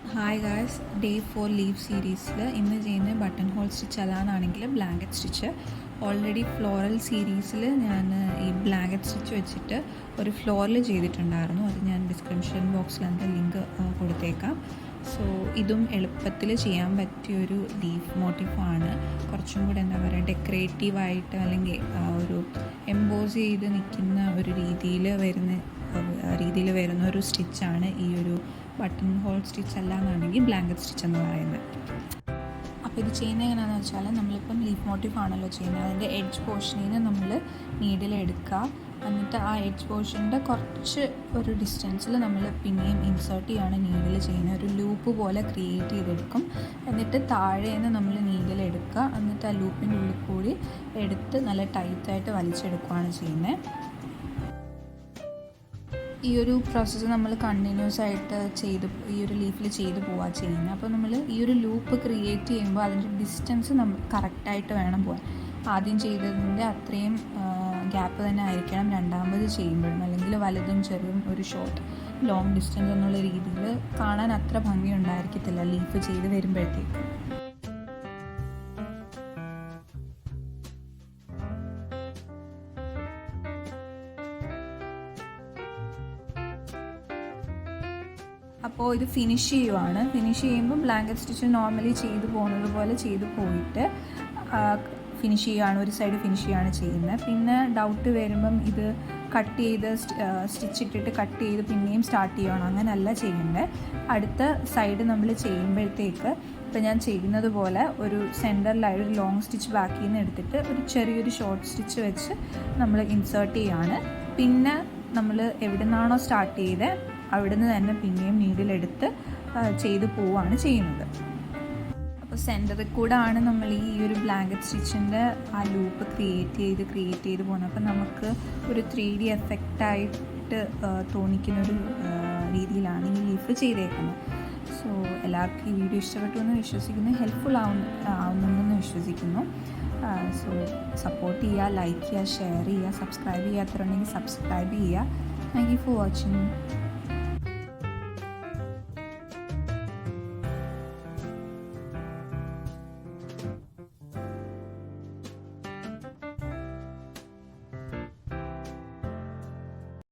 Hi guys, day 4 leave സീരീസിൽ ഇന്ന് ചെയ്യുന്ന ബട്ടൺ ഹോൾ സ്റ്റിച്ച് അല്ലാന്നാണെങ്കിൽ ബ്ലാങ്കറ്റ് സ്റ്റിച്ച്. ഓൾറെഡി ഫ്ലോറൽ സീരീസിൽ ഞാൻ ഈ ബ്ലാങ്കറ്റ് സ്റ്റിച്ച് വെച്ചിട്ട് ഒരു ഫ്ലോറിൽ ചെയ്തിട്ടുണ്ടായിരുന്നു. അത് ഞാൻ ഡിസ്ക്രിപ്ഷൻ ബോക്സിൽ അതിൻ്റെ ലിങ്ക് കൊടുത്തേക്കാം. സോ ഇതും എളുപ്പത്തിൽ ചെയ്യാൻ പറ്റിയൊരു ലീഫ് മോട്ടീഫാണ്. കുറച്ചും കൂടെ എന്താ പറയുക, ഡെക്കറേറ്റീവായിട്ട് അല്ലെങ്കിൽ ഒരു എംബോസ് ചെയ്ത് നിൽക്കുന്ന ഒരു രീതിയിൽ വരുന്ന ഒരു സ്റ്റിച്ചാണ് ഈ ഒരു ബട്ടൺ ഹോൾ സ്റ്റിച്ച് അല്ലാന്നാണെങ്കിൽ ബ്ലാങ്കറ്റ് സ്റ്റിച്ച് എന്ന് പറയുന്നത്. അപ്പോൾ ഇത് ചെയ്യുന്നത് എങ്ങനെയാണെന്ന് വെച്ചാൽ, നമ്മളിപ്പം ലീഫ് മോട്ടീഫ് ആണല്ലോ ചെയ്യുന്നത്, അതിൻ്റെ എഡ്ജ് പോർഷനിൽ നിന്ന് നമ്മൾ നീഡിൽ എടുക്കുക. എന്നിട്ട് ആ എഡ്ജ് പോർഷൻ്റെ കുറച്ച് ഒരു ഡിസ്റ്റൻസിൽ നമ്മൾ പിന്നെയും ഇൻസേർട്ട് ചെയ്യുകയാണ് നീഡിൽ ചെയ്യുന്നത്. ഒരു ലൂപ്പ് പോലെ ക്രിയേറ്റ് ചെയ്തെടുക്കും. എന്നിട്ട് താഴെ നിന്ന് നമ്മൾ നീഡിൽ എടുക്കുക. എന്നിട്ട് ആ ലൂപ്പിൻ്റെ ഉള്ളിൽ കൂടി എടുത്ത് നല്ല ടൈറ്റായിട്ട് വലിച്ചെടുക്കുകയാണ് ചെയ്യുന്നത്. ഈ ഒരു പ്രോസസ്സ് നമ്മൾ കണ്ടിന്യൂസ് ആയിട്ട് ഈ ഒരു ലീഫിൽ ചെയ്ത് പോവുക ചെയ്യുന്നത്. അപ്പോൾ നമ്മൾ ഈ ഒരു ലൂപ്പ് ക്രിയേറ്റ് ചെയ്യുമ്പോൾ അതിൻ്റെ ഡിസ്റ്റൻസ് കറക്റ്റായിട്ട് വേണം പോകാൻ. ആദ്യം ചെയ്തതിൻ്റെ അത്രയും ഗ്യാപ്പ് തന്നെ ആയിരിക്കണം രണ്ടാമത് ചെയ്യുമ്പോഴും, അല്ലെങ്കിൽ വലുതും ചെറുതും ഒരു ഷോർട്ട് ലോങ് ഡിസ്റ്റൻസ് എന്നുള്ള രീതിയിൽ കാണാൻ അത്ര ഭംഗി ഉണ്ടായിരിക്കത്തില്ല ലീഫ് ചെയ്ത് വരുമ്പോഴത്തേക്ക്. അപ്പോൾ ഇത് ഫിനിഷ് ചെയ്യുവാണ്. ഫിനിഷ് ചെയ്യുമ്പോൾ ബ്ലാങ്കറ്റ് സ്റ്റിച്ച് നോർമലി ചെയ്തു പോകുന്നത് പോലെ ചെയ്തു പോയിട്ട് ഫിനിഷ് ചെയ്യുകയാണ്, ഒരു സൈഡ് ഫിനിഷ് ചെയ്യുകയാണ് ചെയ്യുന്നത്. പിന്നെ ഡൗട്ട് വരുമ്പം ഇത് കട്ട് ചെയ്ത് സ്റ്റിച്ച് ഇട്ടിട്ട് കട്ട് ചെയ്ത് പിന്നെയും സ്റ്റാർട്ട് ചെയ്യുകയാണ്, അങ്ങനെയല്ല ചെയ്യേണ്ടത്. അടുത്ത സൈഡ് നമ്മൾ ചെയ്യുമ്പോഴത്തേക്ക് ഇപ്പോൾ ഞാൻ ചെയ്യുന്നത് പോലെ ഒരു സെൻറ്ററിലായി ഒരു ലോങ് സ്റ്റിച്ച് ബാക്കിൽ നിന്ന് എടുത്തിട്ട് ഒരു ചെറിയൊരു ഷോർട്ട് സ്റ്റിച്ച് വെച്ച് നമ്മൾ ഇൻസേർട്ട് ചെയ്യുകയാണ്. പിന്നെ നമ്മൾ എവിടെ നിന്നാണോ സ്റ്റാർട്ട് ചെയ്തത് അവിടെ നിന്ന് തന്നെ പിന്നെയും നീഡിലെടുത്ത് ചെയ്തു പോവുകയാണ് ചെയ്യുന്നത്. അപ്പോൾ സെൻറ്ററിൽ കൂടെ ആണ് നമ്മൾ ഈ ഒരു ബ്ലാങ്കറ്റ് സ്റ്റിച്ചിൻ്റെ ആ ലൂപ്പ് ക്രിയേറ്റ് ചെയ്ത് പോകുന്നത്. അപ്പോൾ നമുക്ക് ഒരു 3D എഫക്റ്റായിട്ട് തോന്നിക്കുന്നൊരു രീതിയിലാണ് ഈ ലീഫ് ചെയ്തേക്കുന്നത്. സോ എല്ലാവർക്കും ഈ വീഡിയോ ഇഷ്ടപ്പെട്ടു എന്ന് വിശ്വസിക്കുന്നു, ഹെൽപ്ഫുൾ ആവുന്നുണ്ടെന്ന് വിശ്വസിക്കുന്നു. സോ സപ്പോർട്ട് ചെയ്യുക, ലൈക്ക് ചെയ്യുക, ഷെയർ ചെയ്യുക, സബ്സ്ക്രൈബ് ചെയ്യാത്തവരുണ്ടെങ്കിൽ സബ്സ്ക്രൈബ് ചെയ്യുക. Thank you for watching.